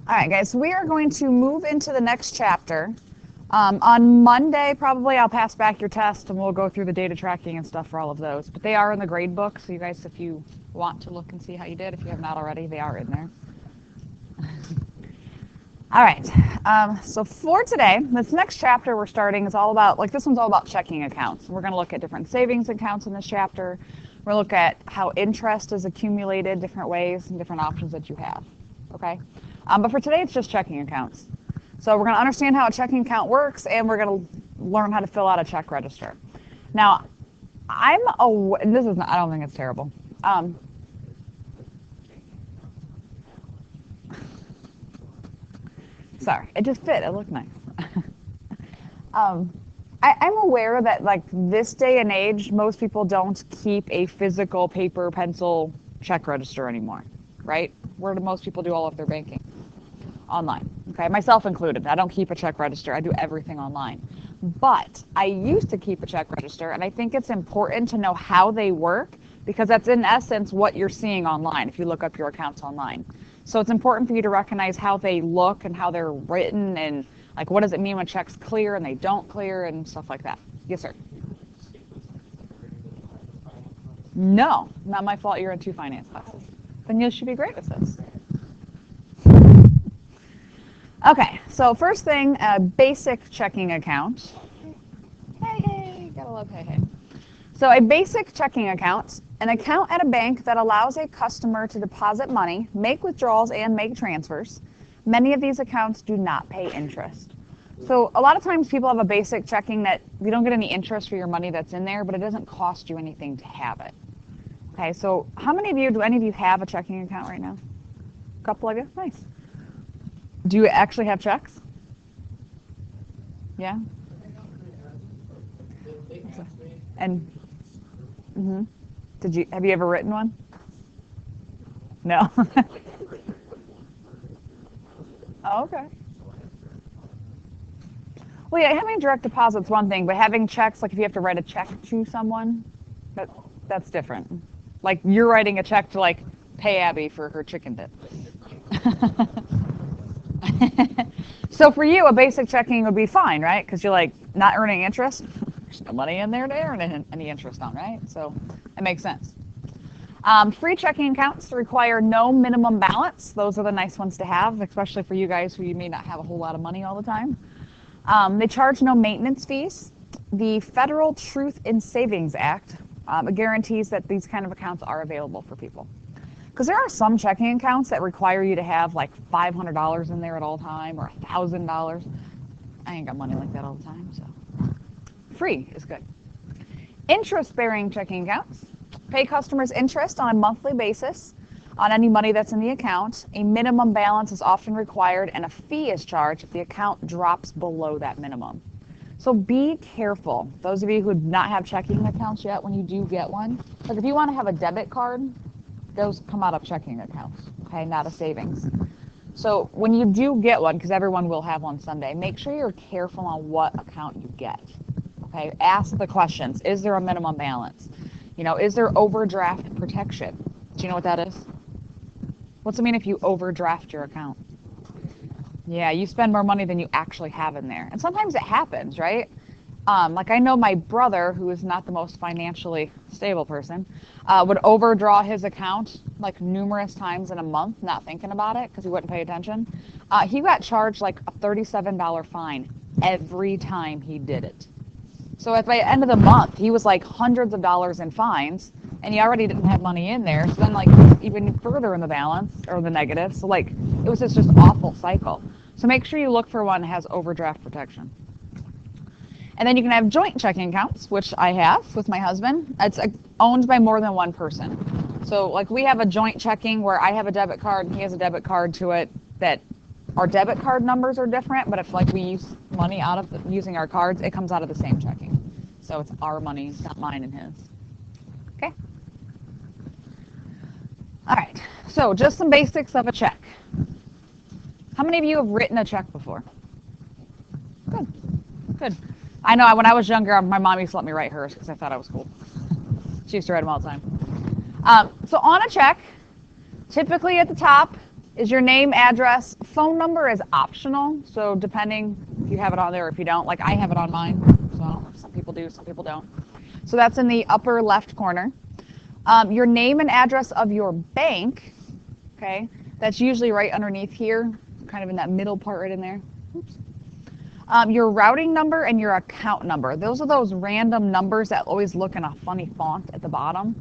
All right, guys, so we are going to move into the next chapter. On Monday, probably, I'll pass back your test and we'll go through the data tracking and stuff for all of those. But they are in the grade book, so you guys, if you want to look and see how you did, if you have not already, they are in there. All right, so for today, this next chapter we're starting is all about, like this one's all about checking accounts. We're going to look at different savings accounts in this chapter. We're going to look at how interest is accumulated, different ways and different options that you have, okay? But for today, it's just checking accounts. So we're going to understand how a checking account works, and we're going to learn how to fill out a check register. Now, this is not, I don't think it's terrible. Sorry, it just fit. It looked nice. I'm aware that like this day and age, most people don't keep a physical paper pencil check register anymore, right? Where do most people do all of their banking? Online, okay, myself included. I don't keep a check register. I do everything online. But I used to keep a check register, and I think it's important to know how they work because that's in essence what you're seeing online if you look up your accounts online. So it's important for you to recognize how they look and how they're written and like what does it mean when checks clear and they don't clear and stuff like that. Yes, sir. No, not my fault. You're in 2 finance classes. Then you should be great with this. Okay, so first thing, a basic checking account. Hey, gotta love hey. So a basic checking account, an account at a bank that allows a customer to deposit money, make withdrawals, and make transfers. Many of these accounts do not pay interest. So a lot of times people have a basic checking that you don't get any interest for your money that's in there, but it doesn't cost you anything to have it. Okay, so how many of you, do any of you have a checking account right now? A couple of you? Nice. Do you actually have checks? Yeah? And have you ever written one? No. Oh, okay. Well, yeah, having direct deposit's one thing, but having checks, like if you have to write a check to someone, that's different. Like you're writing a check to like pay Abby for her chicken dip. So for you, a basic checking would be fine, right? Because you're like not earning interest. There's no money in there to earn any interest on, right? So it makes sense. Free checking accounts require no minimum balance. Those are the nice ones to have, especially for you guys who you may not have a whole lot of money all the time. They charge no maintenance fees. The Federal Truth in Savings Act guarantees that these kind of accounts are available for people. Because there are some checking accounts that require you to have like $500 in there at all time or $1,000. I ain't got money like that all the time, so free is good. Interest-bearing checking accounts pay customers interest on a monthly basis on any money that's in the account. A minimum balance is often required and a fee is charged if the account drops below that minimum. So be careful. Those of you who do not have checking accounts yet, when you do get one, like if you want to have a debit card, those come out of checking accounts, okay, not a savings. So when you do get one, because everyone will have one someday, make sure you're careful on what account you get, okay? Ask the questions. Is there a minimum balance? You know, is there overdraft protection? Do you know what that is? What's it mean if you overdraft your account? Yeah, you spend more money than you actually have in there. And sometimes it happens, right? Like I know my brother, who is not the most financially stable person, would overdraw his account like numerous times in a month, not thinking about it because he wouldn't pay attention. He got charged like a $37 fine every time he did it. So at the end of the month, he was like hundreds of dollars in fines, and he already didn't have money in there. So then like even further in the balance or the negative. So like it was just awful cycle. So make sure you look for one that has overdraft protection. And then you can have joint checking accounts, which I have with my husband. It's owned by more than one person. So like we have a joint checking where I have a debit card and he has a debit card to it that our debit card numbers are different, but if like we use money out of using our cards, it comes out of the same checking. So it's our money, not mine and his. Okay? All right, so just some basics of a check. How many of you have written a check before? Good, good. I know when I was younger, my mom used to let me write hers because I thought I was cool. She used to write them all the time. So on a check, typically at the top, is your name, address. Phone number is optional, so depending if you have it on there or if you don't. Like I have it on mine, so some people do, some people don't. So that's in the upper left corner. Your name and address of your bank, okay, that's usually right underneath here, kind of in that middle part right in there. Oops. Your routing number and your account number. Those are those random numbers that always look in a funny font at the bottom.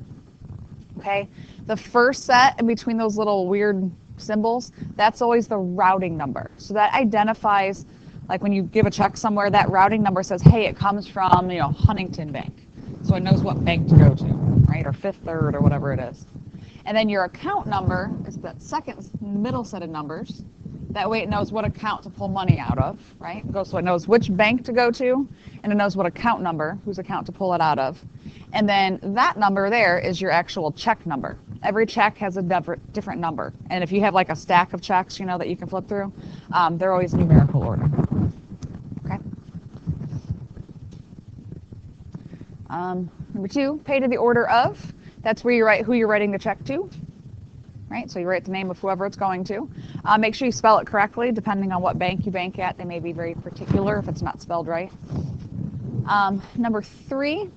Okay, the first set in between those little weird symbols, that's always the routing number. So that identifies, like when you give a check somewhere, that routing number says, hey, it comes from, you know, Huntington Bank. So it knows what bank to go to, right, or Fifth Third or whatever it is. And then your account number is that second middle set of numbers. That way it knows what account to pull money out of, right? So it knows which bank to go to, and it knows what account number, whose account to pull it out of. And then that number there is your actual check number. Every check has a different number. And if you have like a stack of checks, you know, that you can flip through, they're always numerical order. Okay. Number 2, pay to the order of. That's where you write who you're writing the check to. Right? So you write the name of whoever it's going to. Make sure you spell it correctly, depending on what bank you bank at. They may be very particular if it's not spelled right. Number 3,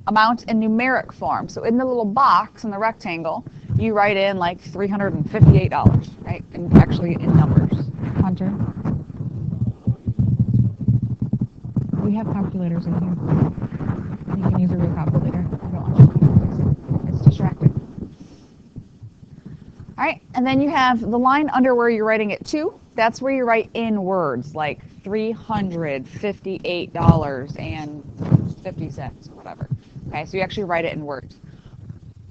amount in numeric form. So in the little box in the rectangle, you write in like $358, right? And actually in numbers. Hunter, we have calculators in here. You can use a real calculator. I don't want you to. It's distracting. All right, and then you have the line under where you're writing it to. That's where you write in words like $358.50, whatever. Okay, so you actually write it in words.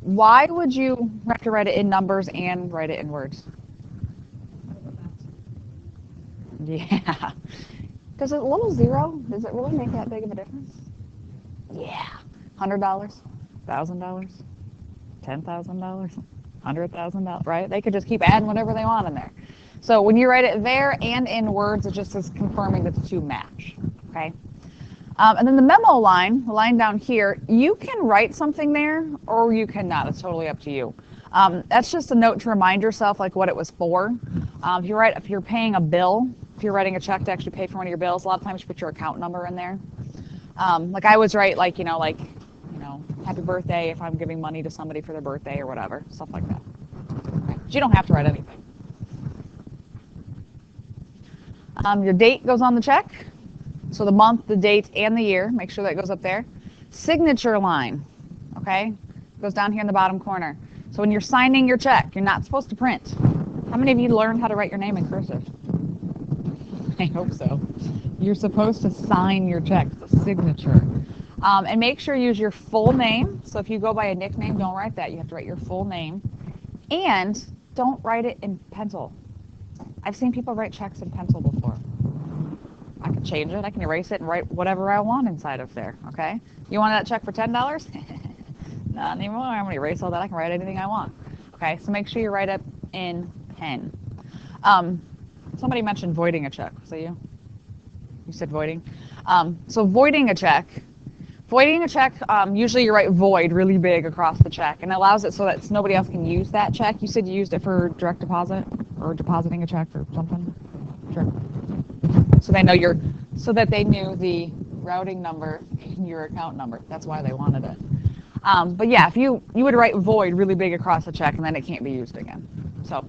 Why would you have to write it in numbers and write it in words? Yeah. Does a little zero, does it really make that big of a difference? Yeah. $100, $1,000, $10,000. $100,000, right? They could just keep adding whatever they want in there. So when you write it there and in words, it just is confirming that the two match, okay? And then the memo line, the line down here, you can write something there or you cannot. It's totally up to you. That's just a note to remind yourself like what it was for. If you're paying a bill, if you're writing a check to actually pay for one of your bills, a lot of times you put your account number in there. Like I always write like, happy birthday if I'm giving money to somebody for their birthday or whatever, stuff like that. Okay. But you don't have to write anything. Your date goes on the check. So the month, the date, and the year, make sure that goes up there. Signature line, okay, goes down here in the bottom corner. So when you're signing your check, you're not supposed to print. How many of you learned how to write your name in cursive? I hope so. You're supposed to sign your check, the signature. And make sure you use your full name. So if you go by a nickname, don't write that. You have to write your full name. And don't write it in pencil. I've seen people write checks in pencil before. I can change it. I can erase it and write whatever I want inside of there, okay? You want that check for $10? Not anymore. I'm going to erase all that. I can write anything I want. Okay, so make sure you write it in pen. Somebody mentioned voiding a check. Was that you? You said voiding? So voiding a check, usually you write void really big across the check, and it allows it so that nobody else can use that check. You said you used it for direct deposit or depositing a check or something? Sure. So that they knew the routing number and your account number. That's why they wanted it. But yeah, if you would write void really big across the check, and then it can't be used again. So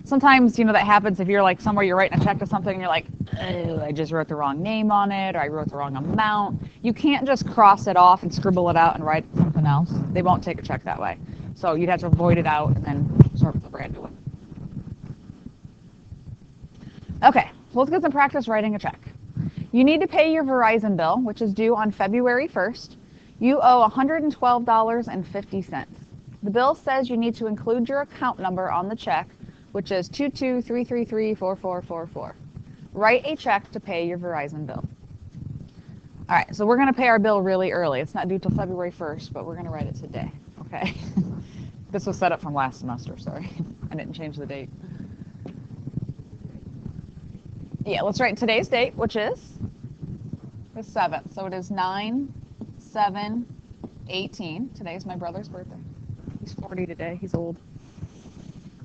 sometimes, that happens if you're like somewhere you're writing a check to something and you're like, I just wrote the wrong name on it, or I wrote the wrong amount. You can't just cross it off and scribble it out and write something else. They won't take a check that way. So you'd have to void it out and then start with a brand new one. Okay, so let's get some practice writing a check. You need to pay your Verizon bill, which is due on February 1st. You owe $112.50. The bill says you need to include your account number on the check, which is 223334444. Write a check to pay your Verizon bill. All right, so we're going to pay our bill really early. It's not due till February 1st, but we're going to write it today, okay? This was set up from last semester, sorry. I didn't change the date. Yeah, let's write today's date, which is the 7th. So it is 9/7/18. Today's my brother's birthday. He's 40 today. He's old.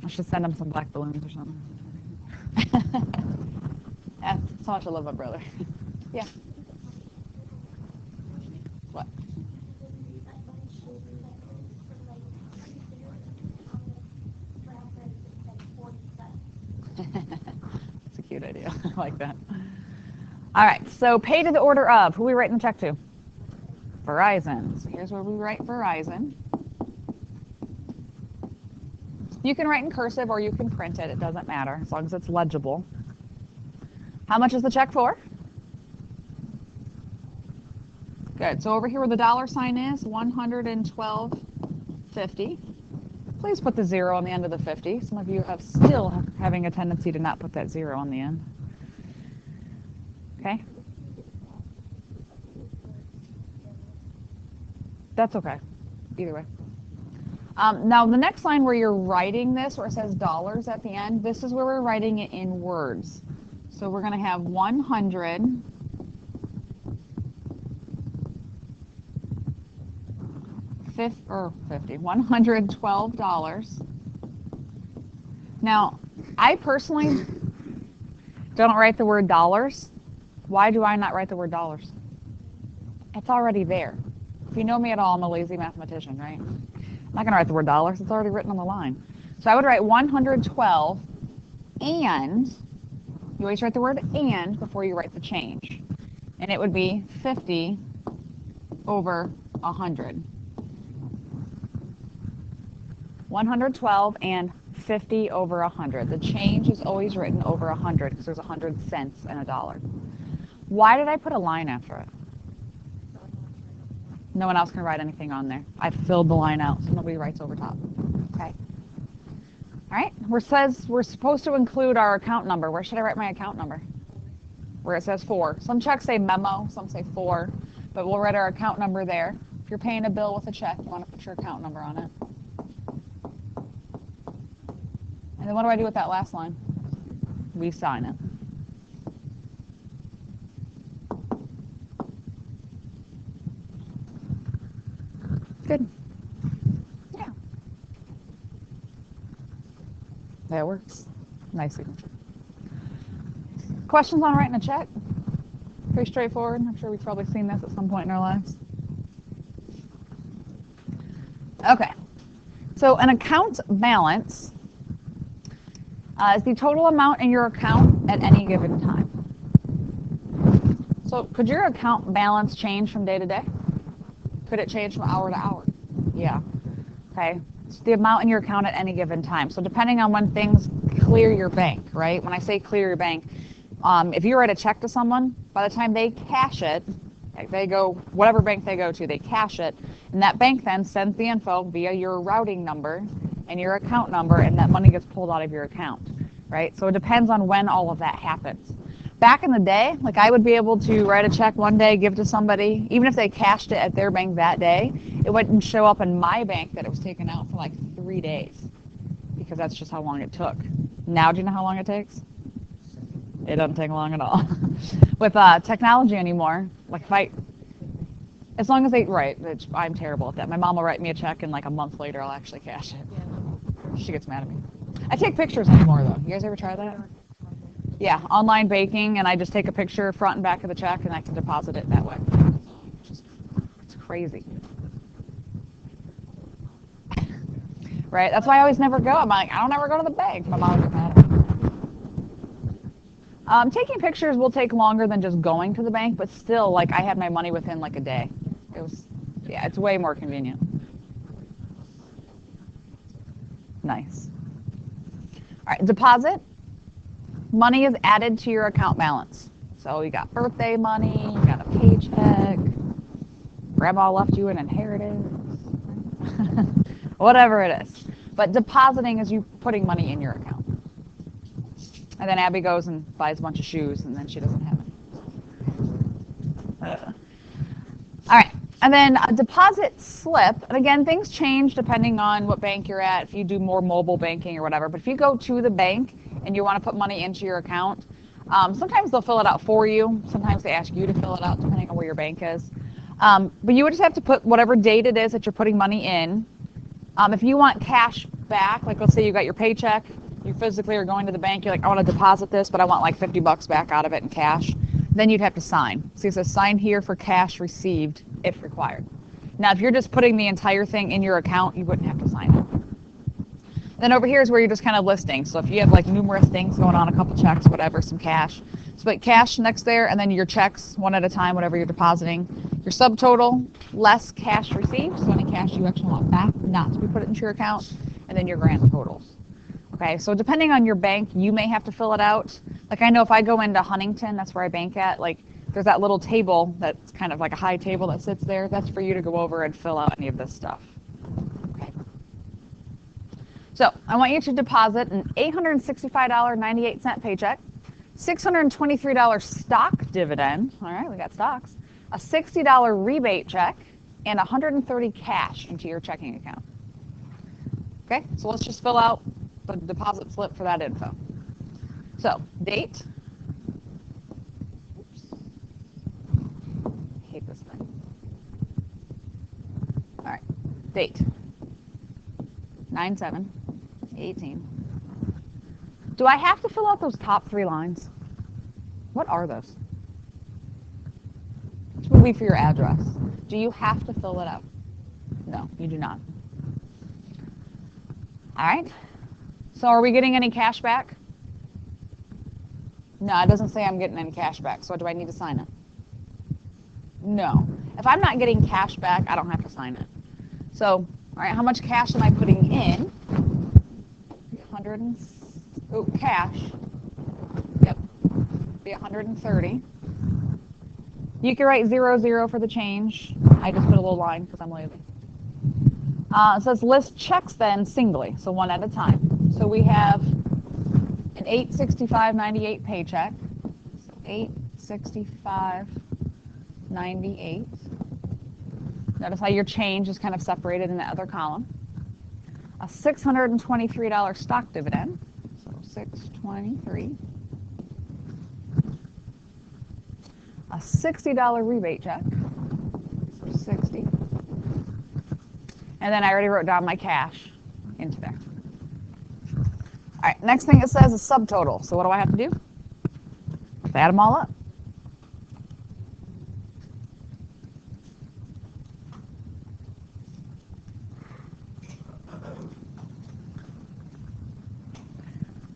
I should send him some black balloons or something. That's so much I love my brother. Yeah. What? That's a cute idea. I like that. All right, so pay to the order of. Who are we writing the check to? Verizon. So here's where we write Verizon. You can write in cursive or you can print it. It doesn't matter as long as it's legible. How much is the check for? Good. So over here where the dollar sign is, $112.50. Please put the 0 on the end of the 50. Some of you have still having a tendency to not put that 0 on the end. Okay? That's okay. Either way. Now the next line where you're writing this, where it says dollars at the end, this is where we're writing it in words. So we're going to have 100 $112. Now, I personally don't write the word dollars. Why do I not write the word dollars? It's already there. If you know me at all, I'm a lazy mathematician, right? I'm not going to write the word dollars. It's already written on the line. So I would write 112 and, you always write the word and before you write the change. And it would be 50 over 100. 112 and 50 over 100. The change is always written over 100 because there's 100 cents in a dollar. Why did I put a line after it? No one else can write anything on there. I filled the line out so nobody writes over top. Okay. All right. Where it says we're supposed to include our account number. Where should I write my account number? Where it says 4. Some checks say memo, some say 4, but we'll write our account number there. If you're paying a bill with a check, you want to put your account number on it. And then what do I do with that last line? We sign it. Good. Yeah. That works. Nice signature. Questions on writing a check? Pretty straightforward. I'm sure we've probably seen this at some point in our lives. Okay. So an account balance is the total amount in your account at any given time. So could your account balance change from day to day? Could it change from hour to hour? Yeah. Okay. It's the amount in your account at any given time. So depending on when things clear your bank, right? When I say clear your bank, if you write a check to someone, by the time they cash it, they go, whatever bank they go to, they cash it, and that bank then sends the info via your routing number and your account number, and that money gets pulled out of your account, right? So it depends on when all of that happens. Back in the day, like I would be able to write a check one day, give to somebody, even if they cashed it at their bank that day, it wouldn't show up in my bank that it was taken out for like 3 days, because that's just how long it took. Now, do you know how long it takes? It doesn't take long at all. With technology anymore, like as long as they, right, I'm terrible at that. My mom will write me a check and like a month later I'll actually cash it. She gets mad at me. I take pictures anymore though. You guys ever try that? Yeah, online banking, and I just take a picture front and back of the check and I can deposit it that way. It's crazy. Right, that's why I always never go. I'm like, I don't ever go to the bank. My mom will get mad at me. Taking pictures will take longer than just going to the bank, but still, like, I had my money within like a day. It was, yeah, it's way more convenient. Nice. All right, deposit. Money is added to your account balance. So you got birthday money, you got a paycheck, grandma left you an inheritance, whatever it is. But depositing is you putting money in your account. And then Abby goes and buys a bunch of shoes, and then she doesn't have it. All right. And then a deposit slip. And again, things change depending on what bank you're at, if you do more mobile banking or whatever. But if you go to the bank and you want to put money into your account, sometimes they'll fill it out for you. Sometimes they ask you to fill it out depending on where your bank is. But you would just have to put whatever date it is that you're putting money in. If you want cash back, like let's say you got your paycheck, you physically are going to the bank, you're like, I want to deposit this, but I want like 50 bucks back out of it in cash, then you'd have to sign. So it says sign here for cash received if required. Now, if you're just putting the entire thing in your account, you wouldn't have to sign it. Then over here is where you're just kind of listing. So if you have like numerous things going on, a couple checks, whatever, some cash, so put cash next there, and then your checks one at a time, whatever you're depositing. Your subtotal, less cash received, so any cash you actually want back, not to be put into your account, and then your grand totals. Okay, so depending on your bank, you may have to fill it out. Like I know if I go into Huntington, that's where I bank at, like there's that little table that's kind of like a high table that sits there. That's for you to go over and fill out any of this stuff. Okay. So I want you to deposit an $865.98 paycheck, $623 stock dividend. All right, we got stocks. A $60 rebate check, and $130 cash into your checking account. Okay, so let's just fill out the deposit slip for that info. So date. Oops. I hate this thing. All right, date. 9/7/18. Do I have to fill out those top 3 lines? What are those? Which will be for your address. Do you have to fill it out? No, you do not. All right. So are we getting any cash back? No, it doesn't say I'm getting any cash back. So do I need to sign it? No. If I'm not getting cash back, I don't have to sign it. So, all right, how much cash am I putting in? 100 and, oh, cash. Yep. Be 130. You can write 00 for the change. I just put a little line because I'm lazy. It says list checks then singly, so one at a time. So we have an $865.98 paycheck. So $865.98. Notice how your change is kind of separated in the other column. A $623 stock dividend. So 623. A $60 rebate check. So 60. And then I already wrote down my cash into there. All right, next thing it says is subtotal. So what do I have to do? Add them all up.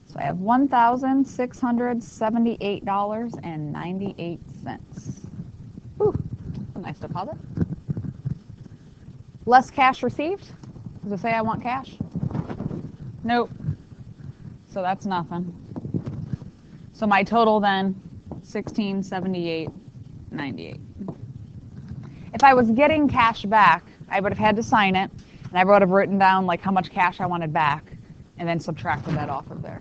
So I have $1,678.98. Ooh, a nice deposit. Less cash received. Does it say I want cash? Nope. So that's nothing. So my total then, $1,678.98. If I was getting cash back, I would have had to sign it, and I would have written down like how much cash I wanted back, and then subtracted that off of there.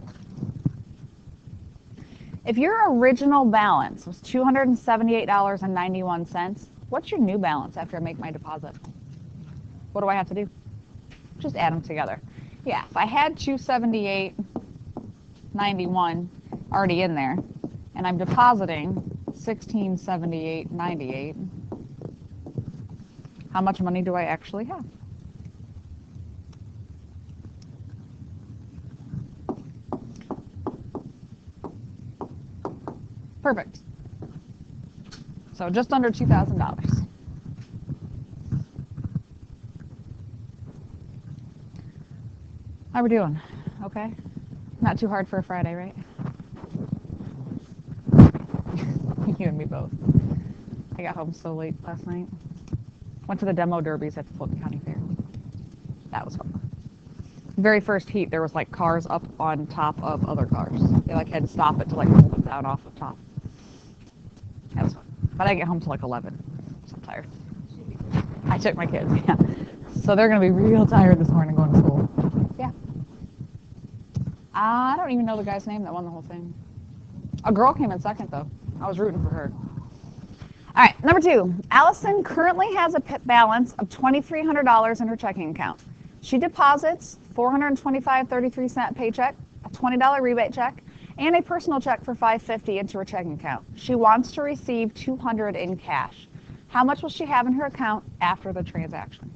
If your original balance was $278.91, what's your new balance after I make my deposit? What do I have to do? Just add them together. Yeah, if I had $278.91 already in there, and I'm depositing $1,678.98, how much money do I actually have? Perfect. So just under $2,000. How we doing? Okay? Not too hard for a Friday, right? You and me both. I got home so late last night. Went to the demo derbies at the Fulton County Fair. That was fun. Very first heat, there was like cars up on top of other cars. They like had to stop it to like pull them down off the top. That was fun. But I get home till like 11, so I'm tired. I took my kids, yeah. So they're gonna be real tired this morning going to school. Yeah. I don't even know the guy's name that won the whole thing. A girl came in second though. I was rooting for her. All right, number 2. Allison currently has a balance of $2,300 in her checking account. She deposits $425.33 paycheck, a $20 rebate check, and a personal check for $550 into her checking account. She wants to receive $200 in cash. How much will she have in her account after the transaction?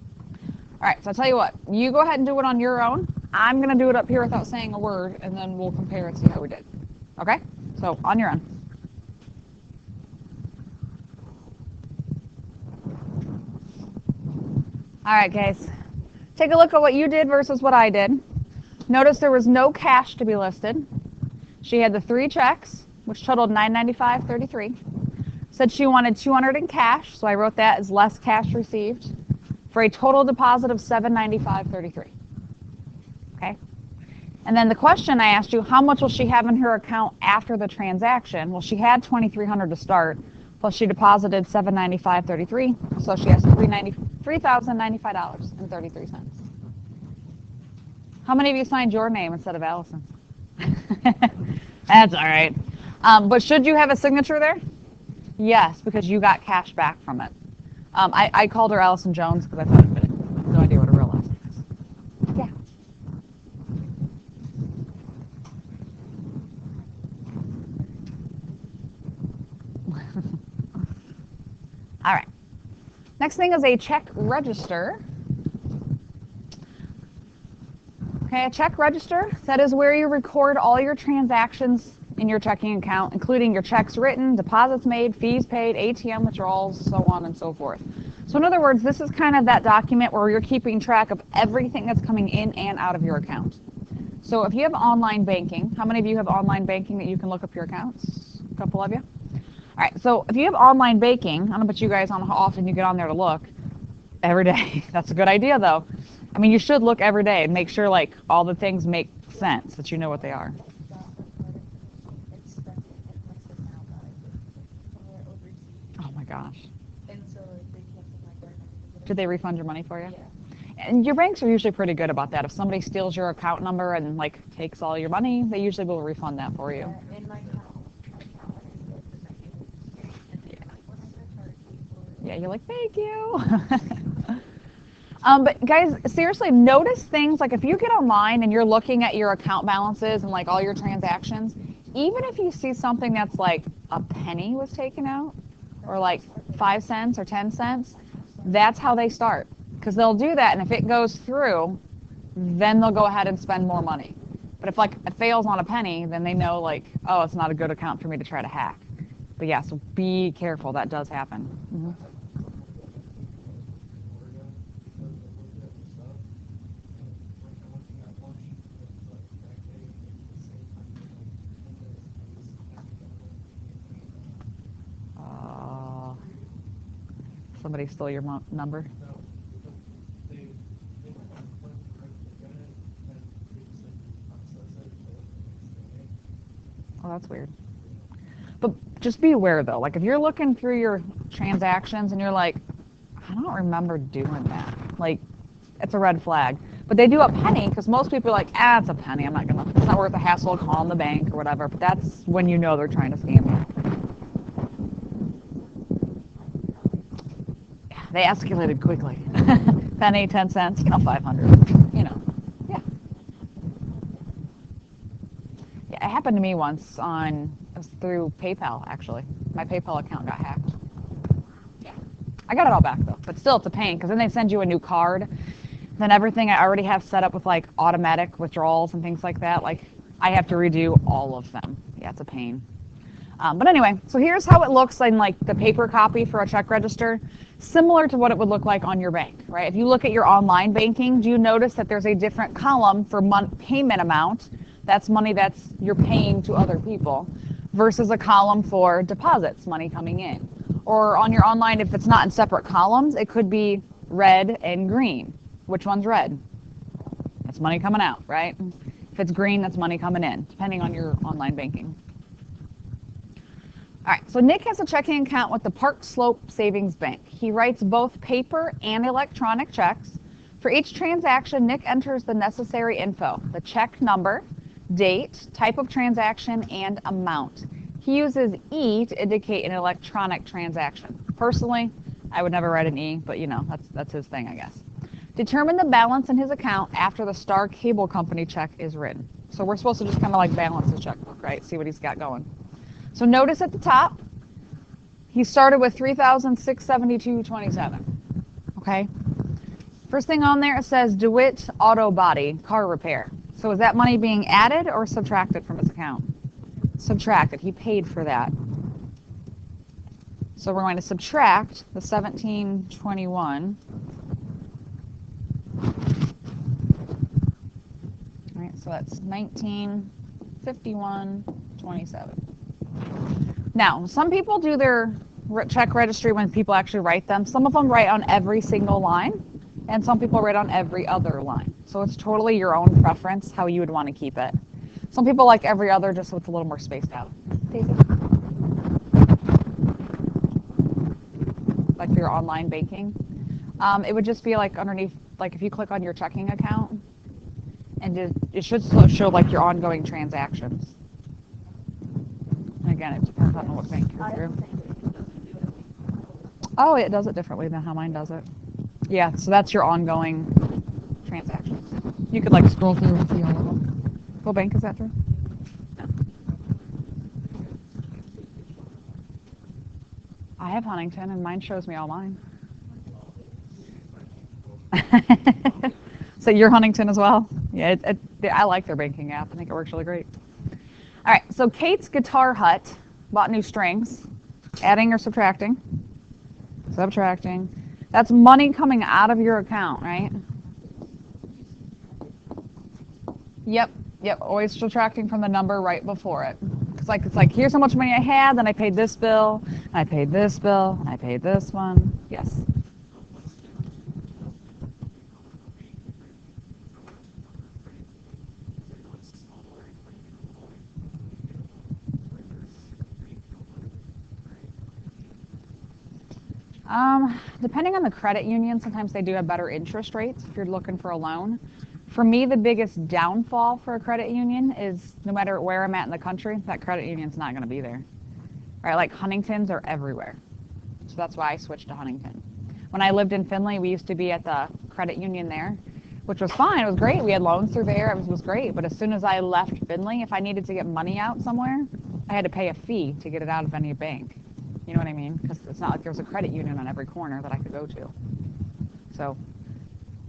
All right, so I'll tell you what. You go ahead and do it on your own. I'm going to do it up here without saying a word, and then we'll compare and see how we did. Okay? So, on your own. All right, guys. Take a look at what you did versus what I did. Notice there was no cash to be listed. She had the 3 checks, which totaled $995.33. Said she wanted $200 in cash, so I wrote that as less cash received, for a total deposit of $795.33. Okay? And then the question I asked you, how much will she have in her account after the transaction? Well, she had $2,300 to start, plus she deposited $795.33, so she has $3,095.33. How many of you signed your name instead of Allison's? That's all right. But should you have a signature there? Yes, because you got cash back from it. I called her Allison Jones because I thought I had no idea what her real last name is. Yeah. All right. Next thing is a check register. Okay, a check register, that is where you record all your transactions in your checking account, including your checks written, deposits made, fees paid, ATM withdrawals, so on and so forth. So in other words, this is kind of that document where you're keeping track of everything that's coming in and out of your account. So if you have online banking, how many of you have online banking that you can look up your accounts? A couple of you? All right, so if you have online banking, I don't know about you guys on how often you get on there to look. Every day. That's a good idea, though. I mean, you should look every day and make sure, like, all the things make sense, that you know what they are. Oh, my gosh. Did they refund your money for you? Yeah. And your banks are usually pretty good about that. If somebody steals your account number and, like, takes all your money, they usually will refund that for you. Yeah, you're like, thank you. But guys, seriously, notice things like if you get online and you're looking at your account balances and like all your transactions, even if you see something that's like a penny was taken out or like 5 cents or 10 cents, that's how they start. Because they'll do that, and if it goes through, then they'll go ahead and spend more money. But if like it fails on a penny, then they know like, oh, it's not a good account for me to try to hack. But yeah, so be careful. That does happen. Mm-hmm. Somebody stole your number? Oh, that's weird. But just be aware, though. Like, if you're looking through your transactions and you're like, I don't remember doing that. Like, it's a red flag. But they do a penny because most people are like, it's a penny. It's not worth the hassle of calling the bank or whatever. But that's when you know they're trying to scam you. They escalated quickly. Penny, 10 cents, 500, Yeah. Yeah, it happened to me once it was through PayPal, actually. My PayPal account got hacked. Yeah. I got it all back, though. But still, it's a pain, because then they send you a new card. Then everything I already have set up with, like, automatic withdrawals and things like that, like, I have to redo all of them. Yeah, it's a pain. But anyway, so here's how it looks in like the paper copy for a check register, similar to what it would look like on your bank, right? If you look at your online banking, do you notice that there's a different column for payment amount? That's money that's you're paying to other people, versus a column for deposits, money coming in. Or on your online, if it's not in separate columns, it could be red and green. Which one's red? That's money coming out, right? If it's green, that's money coming in, depending on your online banking. All right, so Nick has a checking account with the Park Slope Savings Bank. He writes both paper and electronic checks. For each transaction, Nick enters the necessary info, the check number, date, type of transaction, and amount. He uses E to indicate an electronic transaction. Personally, I would never write an E, but that's his thing, I guess. Determine the balance in his account after the Star Cable Company check is written. So we're supposed to just kind of like balance his checkbook, right? See what he's got going. So notice at the top, he started with $3,672.27. Okay? First thing on there, it says DeWitt Auto Body, car repair. So is that money being added or subtracted from his account? Subtracted. He paid for that. So we're going to subtract the 1721. All right, so that's 1951.27. Now, some people do their check registry when people actually write them. Some of them write on every single line, and some people write on every other line. So it's totally your own preference how you would want to keep it. Some people like every other, just so it's a little more spaced out. Daisy? Like for your online banking. It would just be like underneath, like if you click on your checking account, and it should show like your ongoing transactions. And again, it depends on what bank you're through. Oh, it does it differently than how mine does it. Yeah, so that's your ongoing transactions. You could like scroll through and see all of them. What bank is that through? No. I have Huntington, and mine shows me all mine. So you're Huntington as well? Yeah, I like their banking app. I think it works really great. All right, so Kate's Guitar Hut bought new strings. Adding or subtracting? Subtracting. That's money coming out of your account, right? Yep, always subtracting from the number right before it. It's like here's how much money I had, then I paid this bill, I paid this bill, I paid this one. Yes. Depending on the credit union, sometimes they do have better interest rates if you're looking for a loan. For me, the biggest downfall for a credit union is no matter where I'm at in the country, that credit union's not going to be there. Right? Like Huntingtons are everywhere. So that's why I switched to Huntington. When I lived in Findlay, we used to be at the credit union there, which was fine. It was great. We had loans through there. It was great. But as soon as I left Findlay, if I needed to get money out somewhere, I had to pay a fee to get it out of any bank. You know what I mean? Because it's not like there's a credit union on every corner that I could go to. So,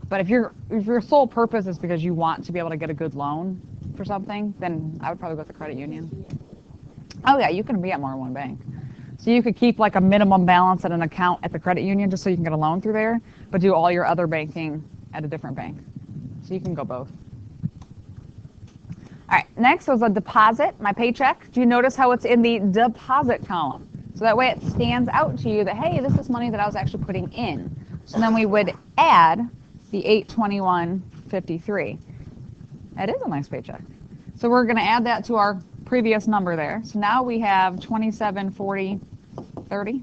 but if your sole purpose is because you want to be able to get a good loan for something, then I would probably go with the credit union. Oh yeah, you can be at more than one bank. So you could keep like a minimum balance at an account at the credit union just so you can get a loan through there, but do all your other banking at a different bank. So you can go both. All right, next was a deposit, my paycheck. Do you notice how it's in the deposit column? So that way it stands out to you that, hey, this is money that I was actually putting in. So then we would add the $821.53. That is a nice paycheck. So we're going to add that to our previous number there. So now we have $27.40.30.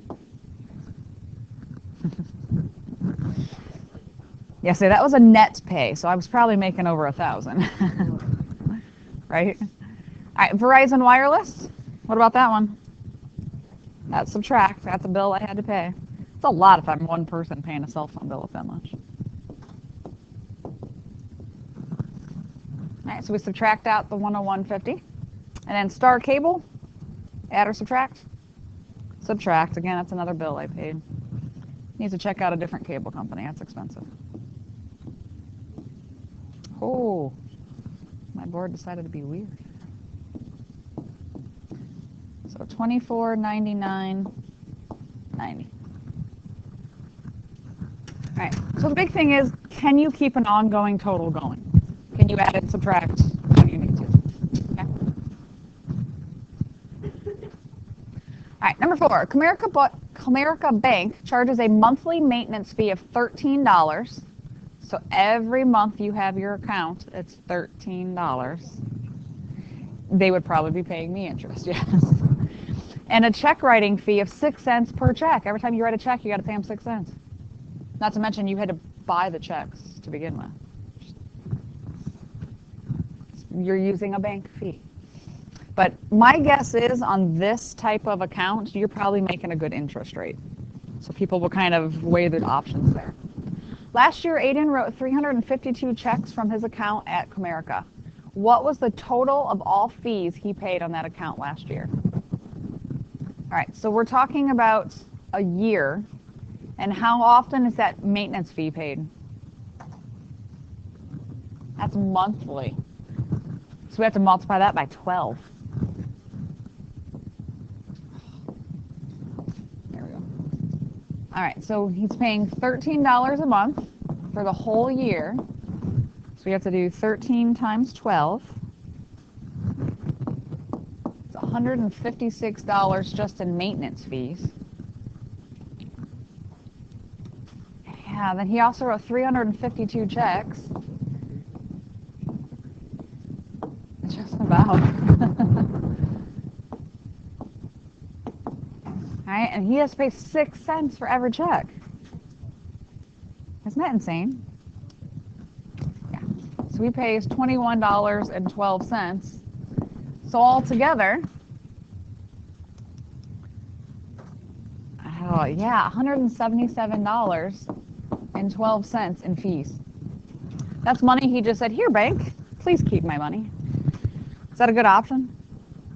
Yeah, so that was a net pay. So I was probably making over $1,000. Right? All right, Verizon Wireless. What about that one? That's subtract. That's a bill I had to pay. It's a lot if I'm one person paying a cell phone bill of that much. All right, so we subtract out the 101.50. And then Star Cable, add or subtract? Subtract. Again, that's another bill I paid. Need to check out a different cable company. That's expensive. Oh, my board decided to be weird. So $24.99.90. All right. So the big thing is, can you keep an ongoing total going? Can you add and subtract when you need to? Okay. All right. Number 4, Comerica Bank charges a monthly maintenance fee of $13. So every month you have your account, it's $13. They would probably be paying me interest, yes. And a check writing fee of 6 cents per check. Every time you write a check, you got to pay them 6 cents. Not to mention you had to buy the checks to begin with. You're using a bank fee. But my guess is on this type of account, you're probably making a good interest rate. So people will kind of weigh their options there. Last year, Aiden wrote 352 checks from his account at Comerica. What was the total of all fees he paid on that account last year? All right, so we're talking about a year. And how often is that maintenance fee paid? That's monthly. So we have to multiply that by 12. There we go. All right, so he's paying $13 a month for the whole year. So we have to do 13 times 12. It's $156 just in maintenance fees. Yeah, then he also wrote 352 checks. Just about. Alright, and he has to pay 6 cents for every check. Isn't that insane? Yeah. So he pays $21.12. So altogether, oh yeah, $177.12 in fees. That's money he just said, here, bank, please keep my money. Is that a good option?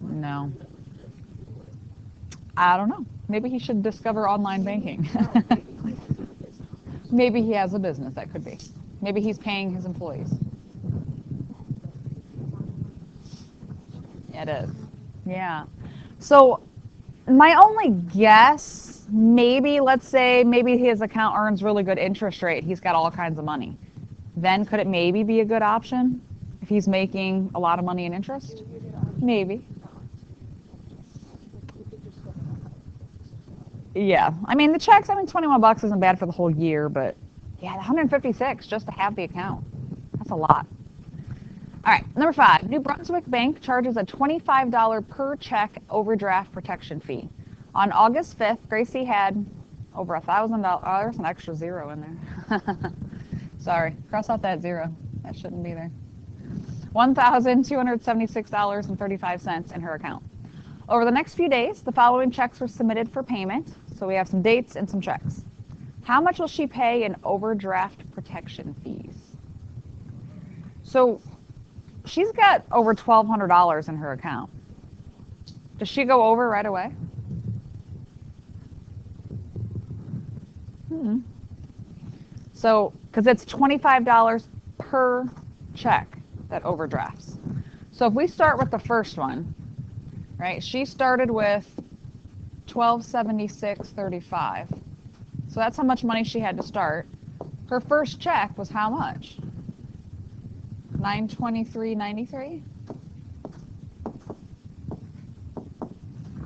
No. I don't know. Maybe he should discover online banking. Maybe he has a business, that could be. Maybe he's paying his employees. It is. Yeah. So my only guess, maybe, let's say, maybe his account earns really good interest rate. He's got all kinds of money. Then could it maybe be a good option if he's making a lot of money in interest? Maybe. Yeah. I mean, the checks, I mean, 21 bucks isn't bad for the whole year, but yeah, 156 just to have the account. That's a lot. All right, number 5, New Brunswick Bank charges a $25 per check overdraft protection fee. On August 5th, Gracie had over $1,000. Oh, there's an extra zero in there. Sorry, cross out that zero. That shouldn't be there. $1,276.35 in her account. Over the next few days, the following checks were submitted for payment. So we have some dates and some checks. How much will she pay in overdraft protection fees? So she's got over $1,200 in her account. Does she go over right away? So, because it's $25 per check that overdrafts. So if we start with the first one, right? She started with $1,276.35. So that's how much money she had to start. Her first check was how much? $923.93.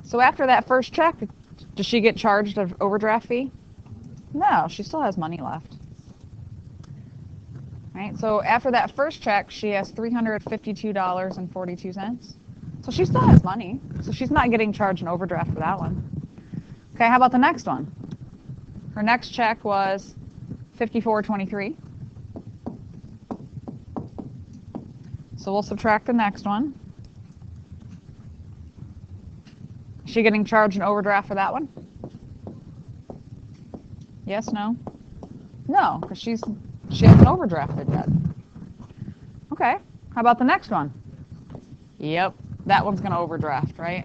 So after that first check, does she get charged an overdraft fee? No, she still has money left. Right? So after that first check, she has $352.42. So she still has money. So she's not getting charged an overdraft for that one. Okay, how about the next one? Her next check was $54.23. So we'll subtract the next one. Is she getting charged an overdraft for that one? Yes, no? No, because she hasn't overdrafted yet. Okay, how about the next one? Yep, that one's going to overdraft, right?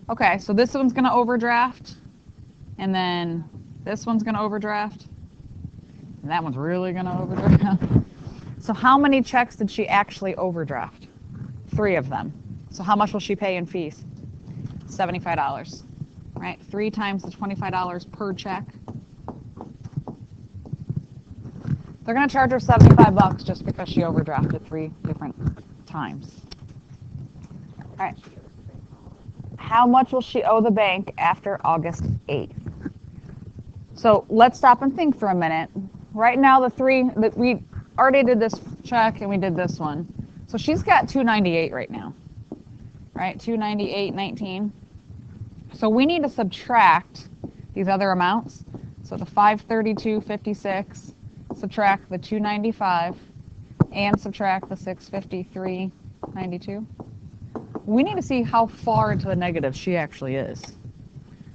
Okay, so this one's going to overdraft, and then this one's going to overdraft, and that one's really going to overdraft. So how many checks did she actually overdraft? 3 of them. So how much will she pay in fees? $75, right? 3 times the $25 per check. They're going to charge her 75 bucks just because she overdrafted 3 different times. All right. How much will she owe the bank after August 8th? So let's stop and think for a minute. Right now, the 3 that we already did this check and we did this one. So she's got $298 right now, right? $298.19. So we need to subtract these other amounts. So the $532.56, subtract the $295, and subtract the $653.92. We need to see how far into the negative she actually is,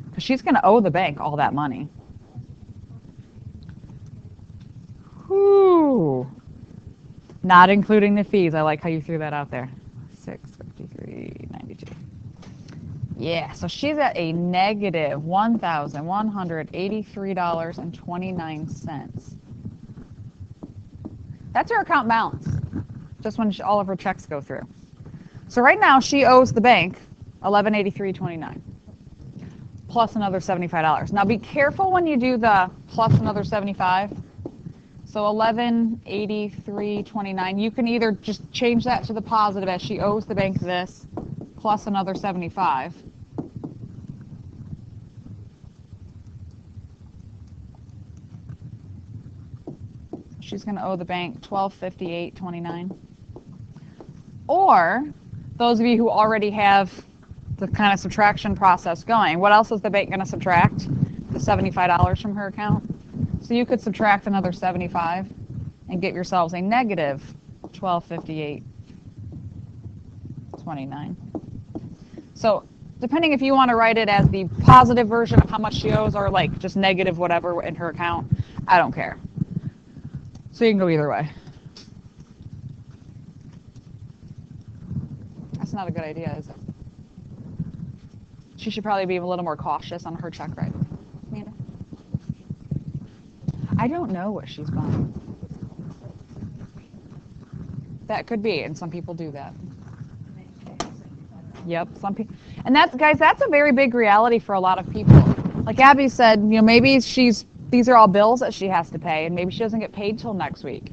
because she's going to owe the bank all that money. Whew. Not including the fees. I like how you threw that out there. $653.92. Yeah, so she's at a negative $1,183.29. That's her account balance. just when all of her checks go through. So right now she owes the bank $1183.29 plus another $75. Now be careful when you do the plus another 75. So $1183.29. You can either just change that to the positive as she owes the bank this plus another 75. She's going to owe the bank $1258.29. Or those of you who already have the kind of subtraction process going, what else is the bank going to subtract? The $75 from her account. So you could subtract another 75 and get yourselves a negative $1258.29. So depending if you want to write it as the positive version of how much she owes or like just negative whatever in her account, I don't care. So you can go either way. That's not a good idea, is it? She should probably be a little more cautious on her check writing. I don't know what she's buying. That could be, and some people do that. Yep, some people. And that's, guys, that's a very big reality for a lot of people. Like Abby said, you know, maybe these are all bills that she has to pay, and maybe she doesn't get paid till next week.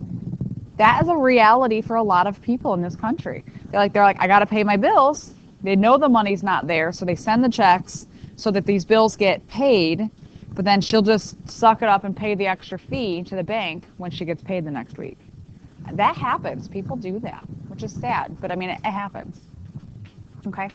That is a reality for a lot of people in this country. They're like, I got to pay my bills. They know the money's not there, so they send the checks so that these bills get paid, but then she'll just suck it up and pay the extra fee to the bank when she gets paid the next week. That happens. People do that, which is sad, but I mean, it happens. Okay?